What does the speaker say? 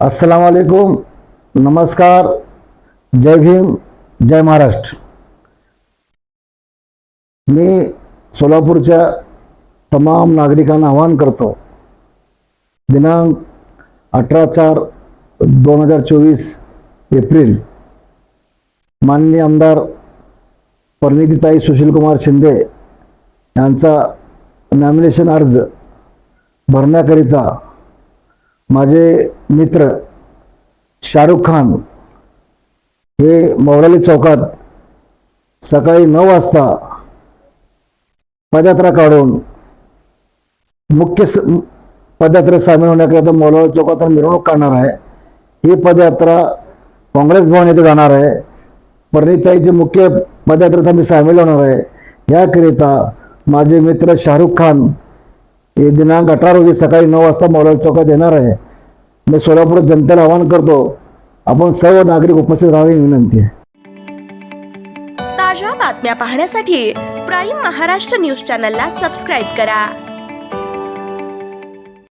अस्सलाम वालेकुम, नमस्कार, जय भीम, जय महाराष्ट्र। मी सोलापूरच्या तमाम नागरिकांना आवाहन करतो, दिनांक 18/4/2024 एप्रिल माननीय आमदार परिणितीताई सुशीलकुमार शिंदे यांचा नॉमिनेशन अर्ज भरण्याकरिता माझे मित्र शाहरुख खान हे मौलाली चौकात सकाळी 9 वाजता पदयात्रा काढून मुख्य पदयात्रेत सामील होण्याकरिता मौलाली चौकात मिरवणूक काढणार आहे। ही पदयात्रा काँग्रेस भवन येथे जाणार आहे। परिणितीताईचे मुख्य पदयात्रेत आम्ही सामील होणार आहे। याकरिता माझे मित्र शाहरुख खान हे दिनांक 18 रोजी सकाळी 9 वाजता मौलाली चौकात येणार आहे। मी सोलापूर जनतेला आवाहन करतो, आपण सर्व नागरिक उपस्थित राहावे ही विनंती आहे। ताज्या बातम्या पाहण्यासाठी प्राईम महाराष्ट्र न्यूज चॅनलला सबस्क्राईब करा।